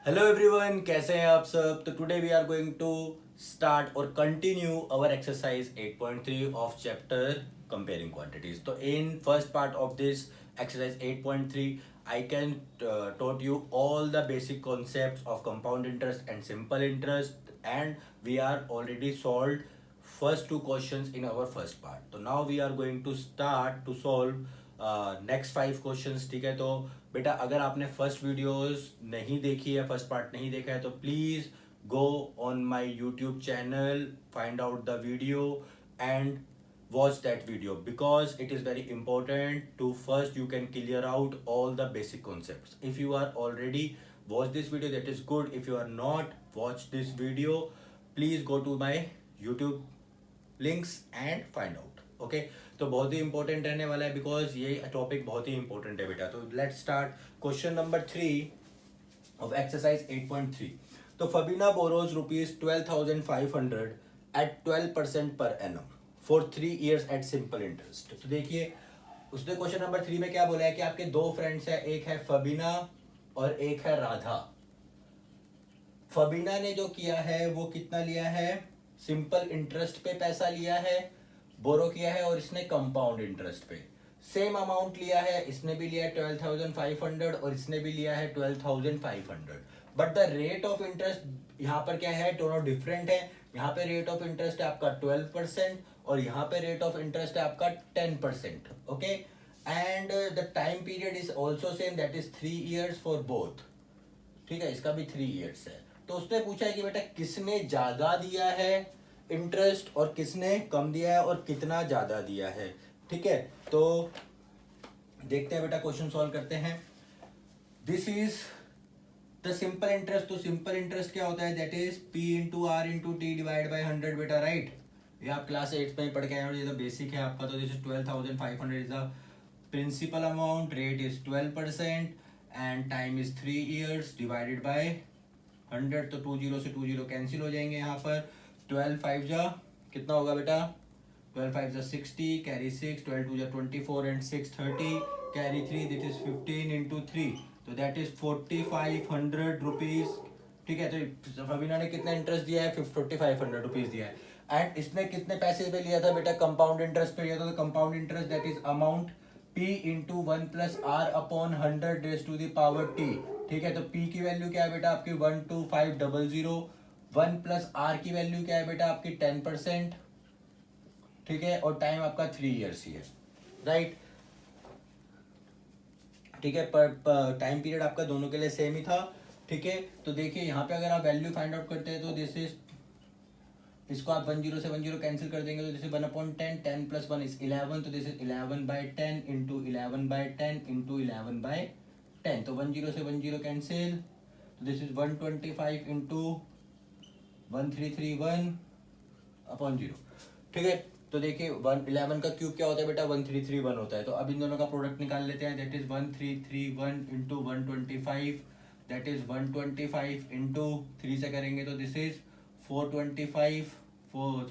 Hello everyone, कैसे हैं आप सब। तो today we are going to start और continue our exercise 8.3 of chapter comparing quantities. तो in first part of this exercise 8.3 I can taught you all the basic concepts of compound interest and simple interest, and we are already solved first two questions in our first part. So now we are going to start to solve next 5 questions. ठीक है, तो बेटा अगर आपने first videos नहीं देखी है, first part नहीं देखा है, तो please go on my YouTube channel, find out the video and watch that video because it is very important to first you can clear out all the basic concepts. If you are already watched this video, that is good. If you are not watched this video, please go to my YouTube links and find out. Okay तो बहुत ही important रहने वाला है because ये topic बहुत ही important है बेटा। तो let's start question number 3 of exercise 8.3. तो फबीना borrows ₹12,500 at 12% per annum for 3 years at simple interest. तो देखिए उसने क्वेश्चन नंबर 3 में क्या बोला है कि आपके दो फ्रेंड्स हैं, एक है फबीना और एक है राधा। फबीना ने जो किया है वो कितना लिया है, सिंपल इंटरेस्ट पे पैसा लिया है, बोरो किया है, और इसने कंपाउंड इंटरेस्ट पे सेम अमाउंट लिया है। इसने भी लिया है 12,500 और इसने भी लिया है 12,500, but the rate of interest यहाँ पर क्या है, दोनों डिफरेंट है। यहाँ पे रेट ऑफ इंटरेस्ट है आपका 12% और यहाँ पे रेट ऑफ इंटरेस्ट है आपका 10%। Okay, and the time period is also same, that is 3 years for both. ठीक है, इसका भी 3 years है। तो उसने पूछा है कि बेटा किसने ज्यादा दिया है इंटरेस्ट और किसने कम दिया है और कितना ज्यादा दिया है। ठीक है, तो देखते हैं बेटा, क्वेश्चन सॉल्व करते हैं। This is the simple interest. तो सिंपल इंटरेस्ट क्या होता है, that is P into R into T divide by 100 बेटा, राइट। ये आप क्लास 8 में पढ़ के आए हो, ये तो बेसिक है आपका। तो this is 12,500 is the principal amount, rate is 12% and time is 3 years divided by 100। तो 20 से 20 कैंसिल हो जाएंगे यहाँ पर। 12 5 जा कितना होगा बेटा, 12 5 जा 60, कैरी 6, 12 2 जा 24 एंड 6 30, कैरी 3, दिट इज 15 इंटू 3, तो दैट इज 4,500 रुपीज। ठीक है, तो फबीना ने कितना इंटरेस्ट दिया है, 4,500 रुपीज दिया है। एंड इसने कितने पैसे पे लिया था बेटा, कंपाउंड इंटरेस्ट पे लिया था। तो compound interest that is amount P into 1 plus R upon 100 raise to the power T। ठीक है, तो P की वैल्यू क्या है बेटा आपकी 12500, 1 प्लस आर की वैल्यू क्या है बेटा आपकी 10%। ठीक है, और टाइम आपका 3 years ही है, राइट। ठीक है, पर टाइम पीरियड आपका दोनों के लिए सेम ही था। ठीक है, तो देखिए यहाँ पे अगर आप वैल्यू फाइंड आउट करते हैं तो दिस इज, इसको आप 10 से 10 कैंसिल कर देंगे तो दिस इज 1/10, 10 प्लस 1 इज 11, तो दिस इज 11/10 इंटू 11/10 इंटू 11/10। तो 10 से 10 कैंसिल, तो दिस इज 125 इंटू 1331 अपॉन 0। ठीक है, तो देखिए 11 का क्यूब क्या होता है बेटा, 1331 होता है। तो अब इन दोनों का प्रोडक्ट निकाल लेते हैं, that is 1331 into 125, that is 125 into 3 से करेंगे तो दिस इज 425,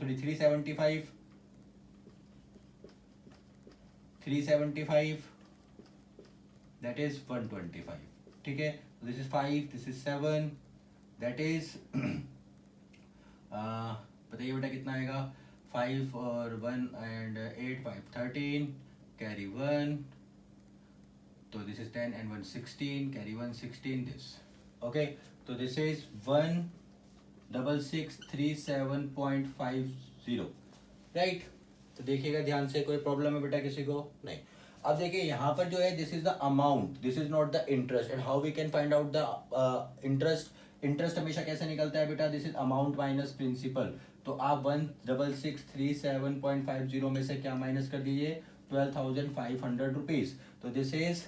375, 375, दैट इज 125। ठीक है, this is 5, this is 7, that is बताइए बेटा कितना आएगा, 5 और 1 एंड 8 5 13, कैरी 1, तो this is 10 and 1 16, carry 1 16 this. Okay, तो दिस इज 16637.50, राइट। तो देखिएगा ध्यान से, कोई प्रॉब्लम है बेटा किसी को, नहीं। अब देखिए यहाँ पर जो है, this is the amount, this is not the interest. And how we can find out the interest. Interest हमेशा कैसे निकलता है बेटा, this is amount minus principal. तो आप 16637.50 में से क्या माइनस कर दीजिए, 12,500 रुपीज। तो दिस इज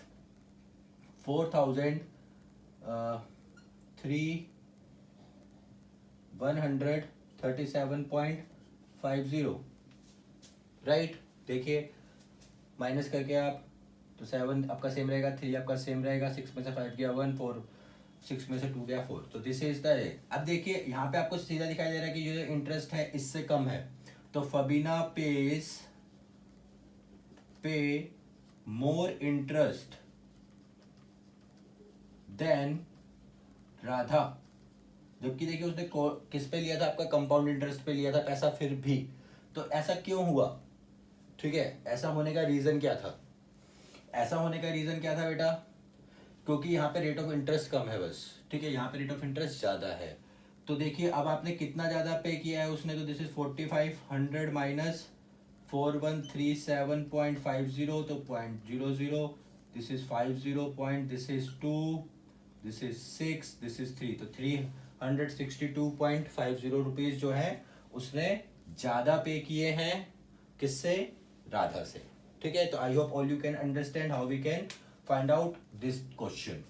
4,137.50, राइट। देखिए माइनस करके आप, तो 7 आपका सेम रहेगा, 3 आपका सेम रहेगा, 6 में से 5 गया 1, 4 6 में से 2 गया 4, तो दिस इज द। अब देखिए यहाँ पे आपको सीधा दिखाई दे रहा है कि ये इंटरेस्ट है इससे कम है, तो फबीना पे मोर इंटरेस्ट देन राधा, जबकि देखिए उसने किस पे लिया था, आपका कंपाउंड इंटरेस्ट पे लिया था पैसा फिर भी। तो ऐसा क्यों हुआ? ठीक है, ऐसा होने का रीजन क्या था? ऐसा होने का रीजन क्या था बेटा? क्योंकि यहाँ पे रेट ऑफ इंटरेस्ट कम है बस। ठीक है, यहाँ पे रेट ऑफ इंटरेस्ट ज्यादा है। तो देखिए अब आपने कितना ज्यादा पे किया है उसने, तो दिस इज 4500 माइनस 4137.50, तो 0.00, this is 50 point, this is 2, this is 6, this is 3, तो 362.50 रुपीज जो है उसने ज्यादा पे किए हैं। किससे? राधा से। ठीक है, तो I hope all you can understand how we can find out this question.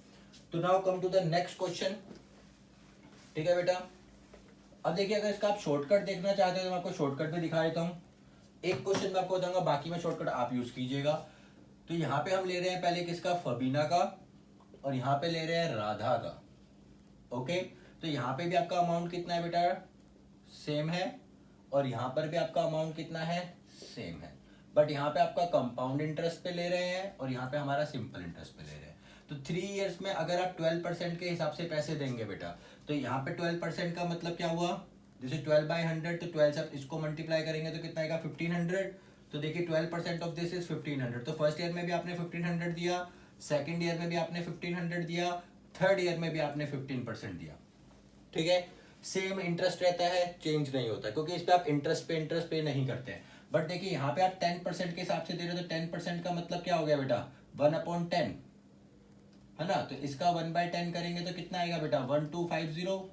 तो now come to the next question. ठीक है बेटा, अब देखिए अगर इसका आप शॉर्टकट देखना चाहते हो तो मैं आपको शॉर्टकट भी दिखा देता हूँ। एक क्वेश्चन मैं आपको बताऊंगा, बाकी में शॉर्टकट आप यूज कीजिएगा। तो यहाँ पे हम ले रहे हैं पहले किसका? फबीना का, और यहाँ पे ले रहे हैं राधा का। ओके, तो यहाँ पे भी आपका अमाउंट कितना है बेटा? सेम है, और यहाँ पर भी आपका अमाउंट कितना है? सेम है। बट यहाँ पे आपका कंपाउंड इंटरेस्ट पे ले रहे हैं और यहाँ पे हमारा सिंपल इंटरेस्ट पे ले रहे हैं। तो 3 इयर्स में अगर आप 12% के हिसाब से पैसे देंगे बेटा, तो यहाँ पे 12% का मतलब क्या हुआ? जैसे 12/100, तो 12 से आप इसको मल्टीप्लाई करेंगे तो कितना आएगा? 1500। तो देखिए 12% ऑफ दिस इज 1500। तो फर्स्ट ईयर में भी आपने 1500 दिया, सेकेंड ईयर में भी आपने 1500 दिया, थर्ड ईयर में भी आपने 15% दिया। ठीक है, सेम इंटरेस्ट रहता है, चेंज नहीं होता, क्योंकि इस पे आप इंटरेस्ट पे नहीं करते हैं। बट देखिए यहाँ पे आप 10% के हिसाब से दे रहे हो, तो 10% का मतलब क्या हो गया बेटा? 1/10, है ना? तो इसका 1/10 करेंगे तो कितना आएगा बेटा? 1250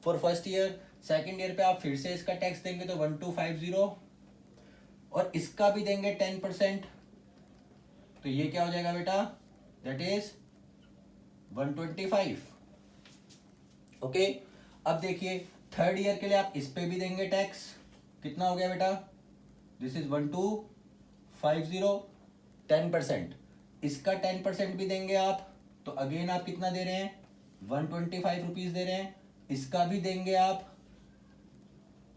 for first year. Second year पे आप फिर से इसका टैक्स देंगे तो 1250, और इसका भी देंगे 10%, तो ये क्या हो जाएगा बेटा? That is 125। ओके, अब देखिए थर्ड ईयर के लिए आप इस पे भी देंगे टैक्स। कितना हो गया बेटा? This is 1250, 10%। इसका 10% भी देंगे आप, तो अगेन आप कितना दे रहे हैं? 125 रुपीज दे रहे हैं। इसका भी देंगे आप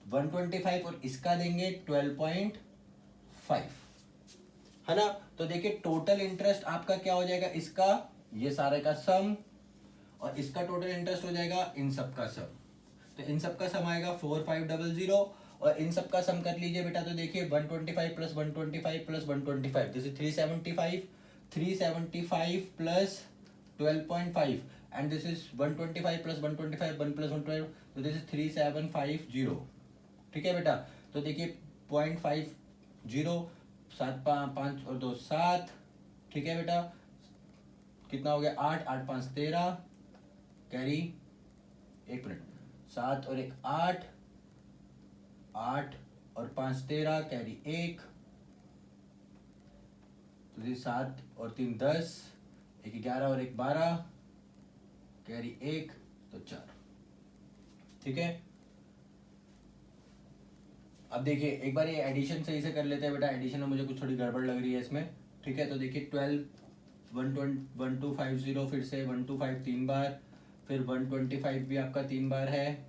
125, और इसका देंगे 12.5, है ना? तो देखिए टोटल इंटरेस्ट आपका क्या हो जाएगा? इसका ये सारे का सम, और इसका टोटल इंटरेस्ट हो जाएगा इन सब का सम। तो इन सब का सम आएगा 4500, और इन सब का सम कर लीजिए बेटा। तो देखिए 125 plus 125 plus 125, this is 375, 375 plus 12.5, and this is 125 plus 125, 1 plus 112, तो दिस इज 3750। ठीक है बेटा, तो देखिए 0.50, 7 5 और 2 7। ठीक है बेटा, कितना हो गया? 8 8 5 13, कैरी 1 मिनट, 7 और 1 8, 8 और 5 13, कैरी 1, तो 7 और 3 10, 1 11 और 1 12, कैरी 1, तो 4। ठीक है, अब देखिए एक बार ये एडिशन सही से कर लेते हैं बेटा। एडिशन में मुझे कुछ थोड़ी गड़बड़ लग रही है इसमें। ठीक है, तो देखिए 1250, फिर से 125 3 बार, फिर 125 भी आपका 3 बार है,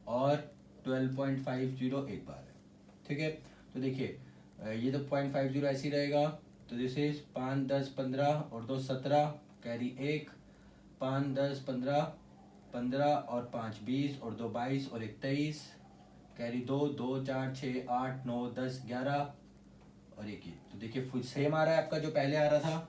और 12.50 एक बार है। ठीक है, तो देखिए ये तो 0.50 ऐसे ही रहेगा। तो दिस इज 5 10 15 और 2 17, कैरी 1, 5 10 15, 15 और 5 20 और 2 22 और 1 23, कैरी 2 2 4 6 8 9 10 11 और 1 ही। तो देखिए फुल सेम आ रहा है आपका जो पहले आ रहा था,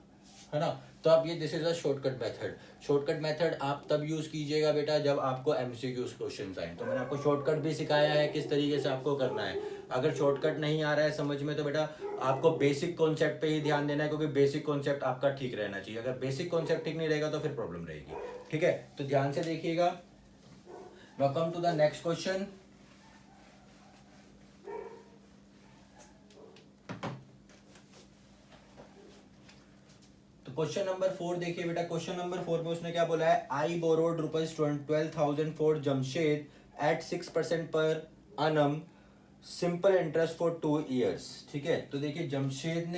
है ना? तो आप ये this is a shortcut method. Shortcut method आप तब यूज कीजिएगा बेटा जब आपको एमसीक्यूज क्वेश्चंस आए। तो मैंने आपको शॉर्टकट भी सिखाया है किस तरीके से आपको करना है। अगर शॉर्टकट नहीं आ रहा है समझ में, तो बेटा आपको बेसिक कॉन्सेप्ट पे ही ध्यान देना है, क्योंकि बेसिक कॉन्सेप्ट आपका ठीक रहना चाहिए। अगर बेसिक कॉन्सेप्ट ठीक नहीं रहेगा तो फिर प्रॉब्लम रहेगी। ठीक है, तो ध्यान से देखिएगा। Now come to the next question. Question number 4 देखिए बेटा। क्वेश्चन नंबर 4 में उसने क्या बोला है? I borrowed rupees 12,000 for Jamshed at 6% per annum, simple interest for 2 years. ठीक है, तो देखिए जमशेद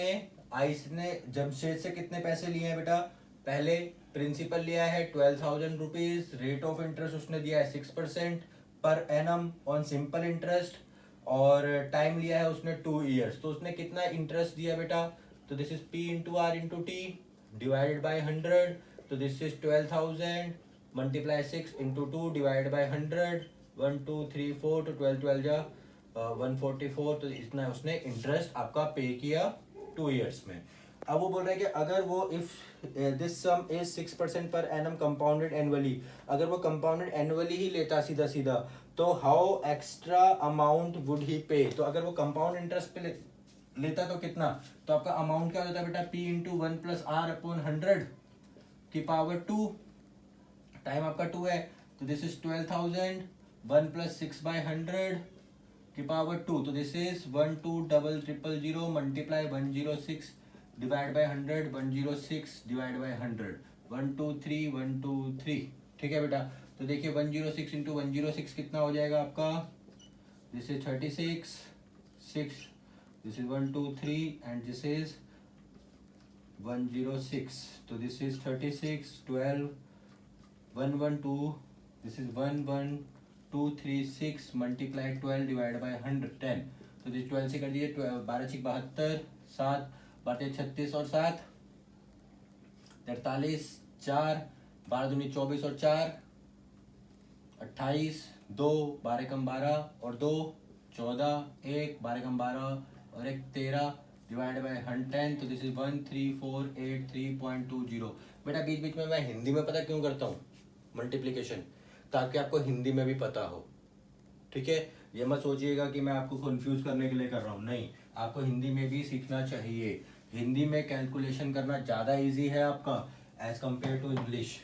से कितने पैसे लिए हैं बेटा? पहले प्रिंसिपल लिया है 12,000 रुपीज, रेट ऑफ इंटरेस्ट उसने दिया है 6% per annum on simple interest, और टाइम लिया है उसने 2 इयर्स। तो उसने कितना इंटरेस्ट दिया बेटा? तो this is P into R into T divided by 100, तो this is 12,000 multiply 6 into 2 divide by 100, 1 2 3 4 तो 12 12 जा 144, तो इतना उसने इंटरेस्ट आपका पे किया 2 ईयर्स में। अब वो बोल रहा है कि अगर वो if this some is 6% per annum compounded annually, अगर वो कंपाउंडेड एनुअली ही लेता सीधा सीधा, तो how extra amount would he पे। तो अगर वो कंपाउंड इंटरेस्ट पे लेता तो कितना, तो आपका अमाउंट क्या हो जाता है बेटा, p into 1 plus R upon 100 की पावर 2, टाइम आपका 2 है, तो दिस इज 12,000, 1 प्लस 6 बाई 100 की पावर 2, तो this is 12,000,000 multiply 106 divide by 100, 106 divide by 100, 123 123। ठीक है बेटा, तो देखिए 106 इंटू 106 कितना हो जाएगा आपका, this is 36 6, this is 123 and this is 106, तो this is 36 12 112, this is 11236 multiply 12 divide by 110, तो दिस 12 से कर दीजिए, 12 6 72, 7 बातें 36 और 7 43, 4 12 दूनी 24 और 4 28, 2 12 कम 12 और 2 14, 1 12 कम 12 और 1 13 डिवाइड बाई 110, तो दिस इज 13483.20। बेटा बीच बीच में मैं हिंदी में पता क्यों करता हूँ मल्टीप्लिकेशन, ताकि आपको हिंदी में भी पता हो। ठीक है, ये मत सोचिएगा कि मैं आपको कंफ्यूज करने के लिए कर रहा हूँ, नहीं, आपको हिंदी में भी सीखना चाहिए। हिंदी में कैलकुलेशन करना ज़्यादा इजी है आपका एज कंपेयर टू इंग्लिश।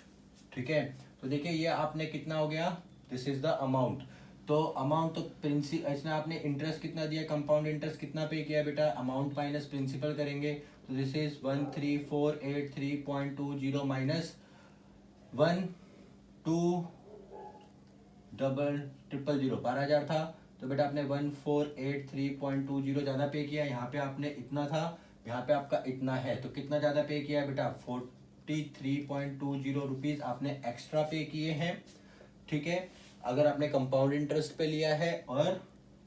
ठीक है, तो देखिए ये आपने कितना हो गया, दिस इज द अमाउंट, तो अमाउंट तो प्रिंसिपल, इसने आपने इंटरेस्ट कितना दिया, कंपाउंड इंटरेस्ट कितना पे किया बेटा, अमाउंट माइनस प्रिंसिपल करेंगे, तो दिस इज 13483.20 माइनस 1200000, 12,000 था, तो बेटा आपने 1483.20 ज़्यादा पे किया, यहाँ पे आपने इतना था, यहाँ पे आपका इतना है, तो कितना ज़्यादा पे किया बेटा, 43.20 रुपीज़ आपने एक्स्ट्रा पे किए हैं। ठीक है, अगर आपने कंपाउंड इंटरेस्ट पे लिया है, और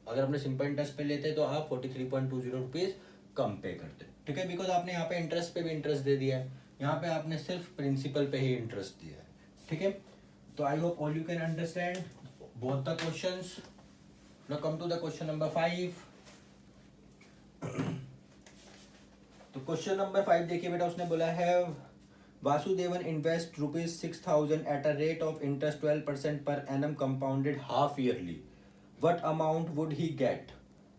अगर आपने सिंपल इंटरेस्ट पे लेते तो आप 43.20 रुपीज़ कम पे करते। ठीक है, बिकॉज आपने यहाँ पे इंटरेस्ट पे भी इंटरेस्ट दे दिया है, यहाँ पे आपने सिर्फ प्रिंसिपल पे ही इंटरेस्ट दिया है। ठीक है, तो I hope all you can understand both the questions. Now come to the question number 5। तो क्वेश्चन नंबर 5 देखिए बेटा, उसने बोला है Vasudevan invest ₹6,000 at a rate of interest 12% per annum compounded half yearly, what amount would he get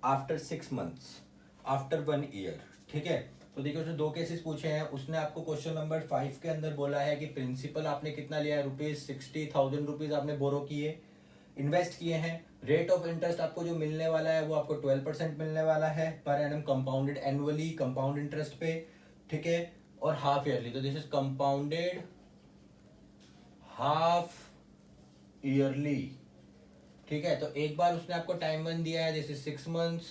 after 6 months after 1 year। ठीक है, तो देखिए उसने 2 केसेस पूछे हैं। उसने आपको क्वेश्चन नंबर 5 के अंदर बोला है कि प्रिंसिपल आपने कितना लिया है, ₹60,000 आपने बोरो किए, इन्वेस्ट किए हैं, रेट ऑफ इंटरेस्ट आपको जो मिलने वाला है वो आपको 12% मिलने वाला है per annum compounded annually, compound interest पे। ठीक है, और हाफ ईयरली, तो this is compounded half yearly. ठीक है, तो एक बार उसने आपको टाइम वन दिया है, दिस इज 6 months,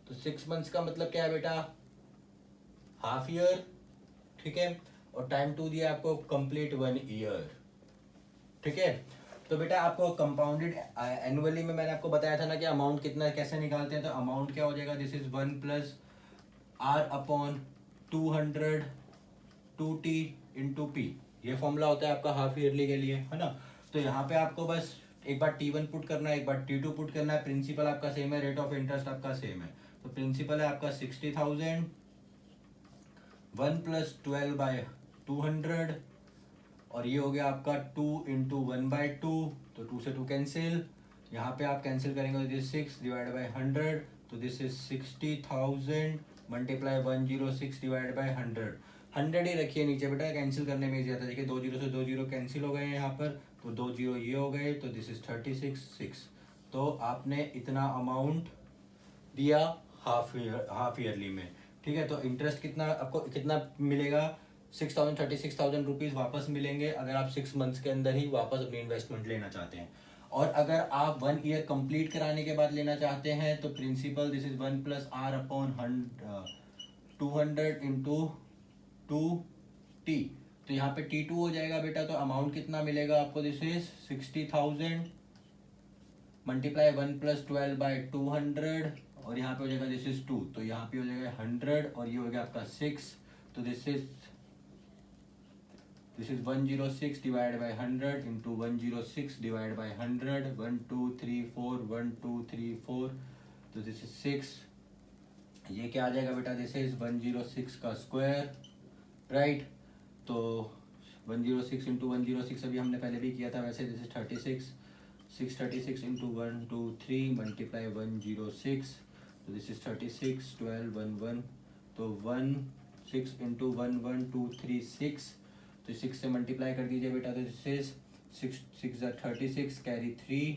तो 6 months का मतलब क्या है बेटा, हाफ ईयर। ठीक है, और टाइम 2 दिया आपको कंप्लीट 1 year। ठीक है, तो बेटा आपको कंपाउंडेड एनुअली में मैंने आपको बताया था ना कि अमाउंट कितना कैसे निकालते हैं, तो अमाउंट क्या हो जाएगा, this is 1 plus R upon 200 2t into P, ये फॉर्मूला होता है आपका हाफ ईयरली के लिए, है ना। तो यहाँ पे आपको बस एक बार t1 पुट करना है, एक बार t2 पुट करना है, प्रिंसिपल आपका सेम है, रेट ऑफ इंटरेस्ट आपका सेम है, तो प्रिंसिपल है आपका 60,000, 1 प्लस 12 बाई 200, और ये हो गया आपका 2 इंटू 1/2, तो 2 से 2 कैंसिल, यहाँ पे आप कैंसिल करेंगे तो दिस 6 डिवाइड बाई 100, तो this is 60,000 multiply 106 divide by 100 ही रखिए नीचे बेटा, कैंसिल करने में इजी आता है। देखिए 2 जीरो से 2 जीरो कैंसिल हो गए हैं यहाँ पर, तो 2 जीरो ये हो गए, तो दिस इज 36 तो आपने इतना अमाउंट दिया हाफ ईयरली में। ठीक है, तो इंटरेस्ट कितना आपको कितना मिलेगा, 36,000 रुपीज़ वापस मिलेंगे अगर आप 6 months के अंदर ही वापस अपनी इन्वेस्टमेंट लेना चाहते हैं। और अगर आप 1 year कंप्लीट कराने के बाद लेना चाहते हैं तो principal this is 1 plus R upon 200 into 2t, तो यहाँ पे t2 हो जाएगा बेटा, तो अमाउंट कितना मिलेगा आपको, this is 60,000 multiply 1 plus 12 by 200, और यहाँ पे हो जाएगा दिस इज 2, तो यहाँ पे हो जाएगा 100, और ये हो गया आपका 6, तो this this is 106 divide by 100 into 106 divide by 100, 1 2 3 4, 1 2 3 4, तो दिस इज 6, ये क्या आ जाएगा बेटा, दिस इज 106 का स्क्वायर, राइट। तो 106 इंटू 106 अभी हमने पहले भी किया था वैसे, दिस इज 36, 636 इंटू 1 2 3 मल्टीप्लाई 106, तो दिस इज 36, 12 1 1, तो 1 6 इंटू 1 1 2 3 6, तो 6 से मल्टीप्लाई कर दीजिए बेटा, तो दिस इज 6 6 36 कैरी 3,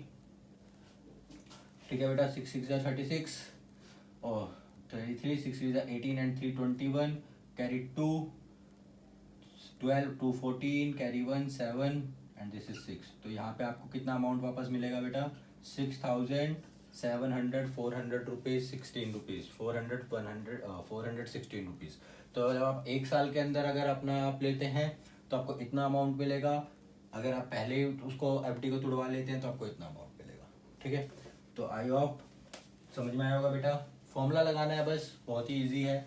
ठीक है बेटा, 6 6 36 और 33, 6 is 18 and 3 21, carry 2, 12 2 14, carry 1 7 and this is 6, तो यहाँ पे आपको कितना अमाउंट वापस मिलेगा बेटा, 6,700 400 रुपीज़ 16 रुपीज़ 416 रुपीज़। तो जब आप एक साल के अंदर अगर अपना आप लेते हैं तो आपको इतना अमाउंट मिलेगा, अगर आप पहले ही उसको एफडी को तुड़वा लेते हैं तो आपको इतना अमाउंट मिलेगा, ठीक है। तो आई होप समझ में आया होगा बेटा, फॉर्मूला लगाना है बस, बहुत ही इजी है।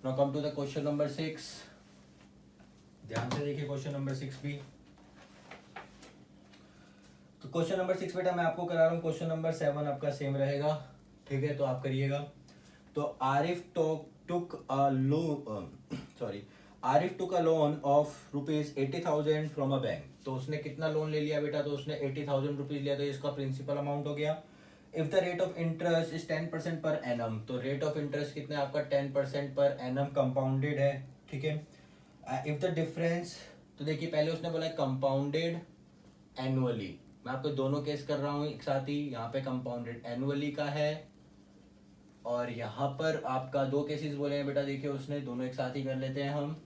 Now come to the question number 6, ध्यान से देखिए क्वेश्चन नंबर 6 भी। तो क्वेश्चन नंबर 6 बेटा मैं आपको करा रहा हूँ, क्वेश्चन नंबर 7 आपका सेम रहेगा, ठीक है, तो आप करिएगा। तो Arif took a loan of ₹80,000 from a bank, तो उसने कितना लोन ले लिया बेटा, तो उसने 80,000 रुपीज लिया, तो इसका प्रिंसिपल अमाउंट हो गया। If the rate of interest is 10% per annum, तो रेट ऑफ इंटरेस्ट कितना है आपका 10% पर एनम कंपाउंडेड है, ठीक है। इफ द डिफरेंस, तो देखिए पहले उसने बोला कंपाउंडेड एनुअली, मैं आपको दोनों केस कर रहा हूँ एक साथ ही, यहाँ पे कंपाउंडेड एनुअली का है और यहाँ पर आपका दो केसेस बोले हैं बेटा, देखिए उसने दोनों एक साथ ही कर लेते हैं हम।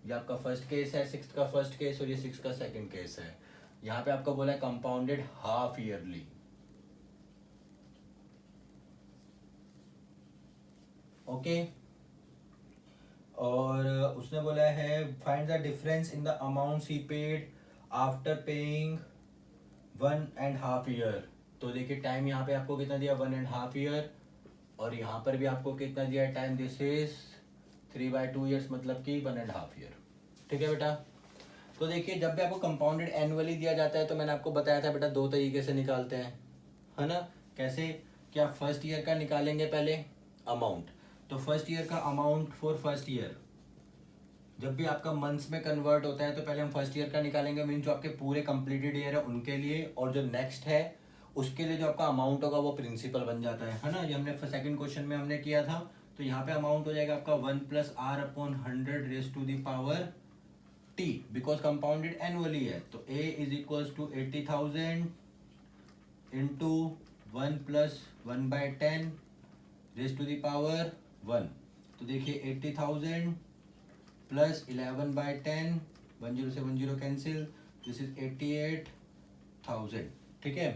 ये आपका फर्स्ट केस है 6 का फर्स्ट केस और ये 6 का सेकंड केस है। यहाँ पे आपको बोला है कंपाउंडेड हाफ ईयरली, ओके। और उसने बोला है find the difference in the amounts he paid after paying 1.5 year, तो देखिए टाइम यहाँ पे आपको कितना दिया 1.5 ईयर और यहाँ पर भी आपको कितना दिया है टाइम, दिस इज 3/2 ईयर्स, मतलब कि 1.5 ईयर, ठीक है बेटा। तो देखिए जब भी आपको कंपाउंडेड एनुअली दिया जाता है तो मैंने आपको बताया था बेटा दो तरीके से निकालते हैं, है ना। कैसे, क्या फर्स्ट ईयर का निकालेंगे पहले अमाउंट, तो फर्स्ट ईयर का अमाउंट फॉर फर्स्ट ईयर जब भी आपका मंथ्स में कन्वर्ट होता है तो पहले हम फर्स्ट ईयर का निकालेंगे, मीन जो आपके पूरे कंप्लीटेड ईयर है उनके लिए, और जो नेक्स्ट है उसके लिए जो आपका अमाउंट होगा वो प्रिंसिपल बन जाता है ना। ये हमने सेकंड क्वेश्चन में हमने किया था। तो यहाँ पे अमाउंट हो जाएगा आपका 1 + r/100 raise to the power t, because compounded annually है। तो a = 80,000 into 1 + 1/10 raise to the power 1। तो देखिए 80,000 प्लस 11/10, 10 से 10 कैंसिल, दिस इज 88,000, ठीक है।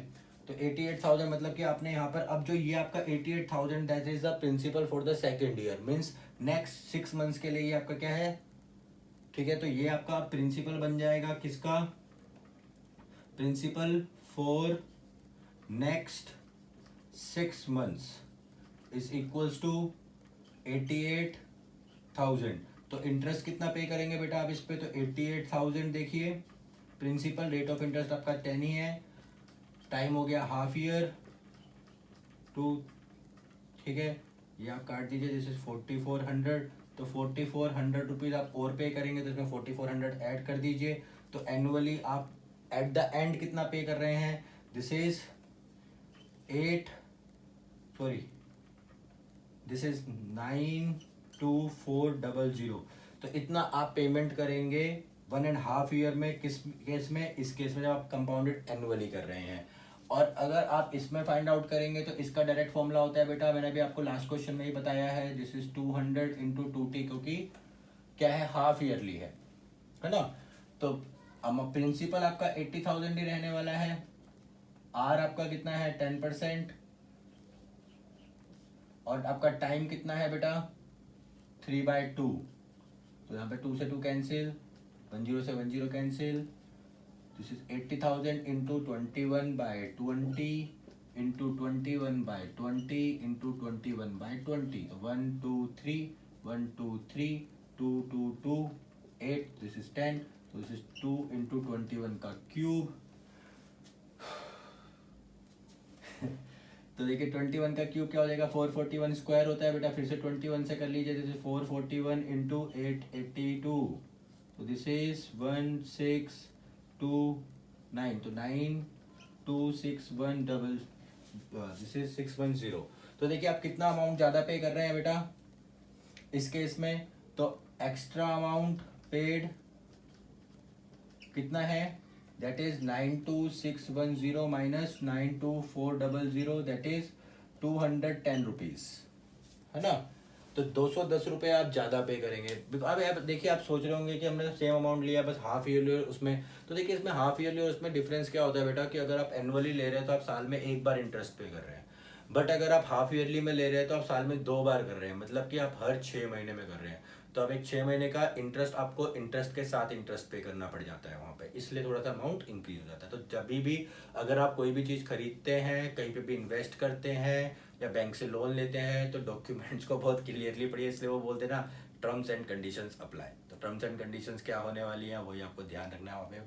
तो 88,000 मतलब कि आपने यहाँ पर अब जो ये आपका 88,000 that is the principal for the second year, means next 6 months के लिए ये आपका क्या है, ठीक है। तो ये आपका प्रिंसिपल बन जाएगा किसका, principal for next 6 months is equals to 88,000। तो इंटरेस्ट कितना पे करेंगे बेटा आप इस पे, तो 88,000 देखिए, प्रिंसिपल रेट ऑफ इंटरेस्ट आपका 10 ही है, टाइम हो गया हाफ ईयर 2, ठीक है। ये आप काट दीजिए, दिस इज 4,400, तो 4,400 रुपीज आप और पे करेंगे, तो इसमें 4,400 ऐड कर दीजिए। तो एनुअली आप एट द एंड कितना पे कर रहे हैं, दिस इज 92400, तो इतना आप पेमेंट करेंगे 1.5 ईयर में। किस केस में, इस केस में जब आप कंपाउंडेड एनुअली कर रहे हैं। और अगर आप इसमें फाइंड आउट करेंगे तो इसका डायरेक्ट फॉर्मूला होता है बेटा, मैंने भी आपको लास्ट क्वेश्चन में ही बताया है, दिस इज 200 इंटू 2t, क्योंकि क्या है हाफ ईयरली है ना। तो प्रिंसिपल आपका 80,000 ही रहने वाला है, आर आपका कितना है 10%, और आपका टाइम कितना है बेटा 3/2, तो यहाँ पे 2 से 2 कैंसिल, 10 से 10 cancel, this is 80,000 into 21/20 into 21/20 into 21/20, तो 1 2 3 1 2 3 2 2 2 8, दिस इज 10, तो दिस इज 2 इंटू 21 का क्यूब। तो देखिए 21 का क्यूब क्या हो जाएगा, 441 स्क्वायर होता है बेटा, फिर से 21 से कर लीजिए, दिस इज 441 इंटू 882, तो दिस इज 1629, तो 9261 डबल, दिस इज 610। तो देखिए आप कितना अमाउंट ज़्यादा पे कर रहे हैं बेटा इस केस में, तो एक्स्ट्रा अमाउंट पेड कितना है, that is 92610 minus 92400, that is 210 rupees, है ना। तो 210 रुपये आप ज़्यादा पे करेंगे। अब देखिए आप सोच रहे होंगे कि हमने सेम अमाउंट लिया बस हाफ ईयरली और उसमें, तो देखिए इसमें हाफ ईयरली और उसमें डिफरेंस क्या होता है बेटा कि अगर आप एनुअली ले रहे हैं तो आप साल में एक बार इंटरेस्ट पे कर रहे हैं, बट अगर आप हाफ ईयरली में ले रहे हैं तो आप साल में 2 बार कर रहे हैं, मतलब कि आप हर 6 महीने में कर रहे हैं। तो अब एक 6 महीने का इंटरेस्ट आपको इंटरेस्ट के साथ इंटरेस्ट पे करना पड़ जाता है वहाँ पे, इसलिए थोड़ा सा अमाउंट इंक्रीज हो जाता है। तो जब भी अगर आप कोई भी चीज़ खरीदते हैं, कहीं पे भी इन्वेस्ट करते हैं या बैंक से लोन लेते हैं, तो डॉक्यूमेंट्स को बहुत क्लियरली पढ़िए, इसलिए वो बोलते हैं ना टर्म्स एंड कंडीशंस अप्लाई। तो टर्म्स एंड कंडीशंस क्या होने वाली हैं वही आपको ध्यान रखना है, वहाँ पे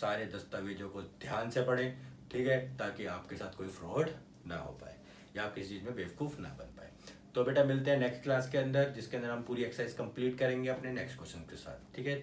सारे दस्तावेजों को ध्यान से पढ़ें, ठीक है, ताकि आपके साथ कोई फ्रॉड ना हो पाए या आप किसी चीज़ में बेवकूफ़ ना बन पाए। तो बेटा मिलते हैं नेक्स्ट क्लास के अंदर, जिसके अंदर हम पूरी एक्सरसाइज कंप्लीट करेंगे अपने नेक्स्ट क्वेश्चन के साथ, ठीक है।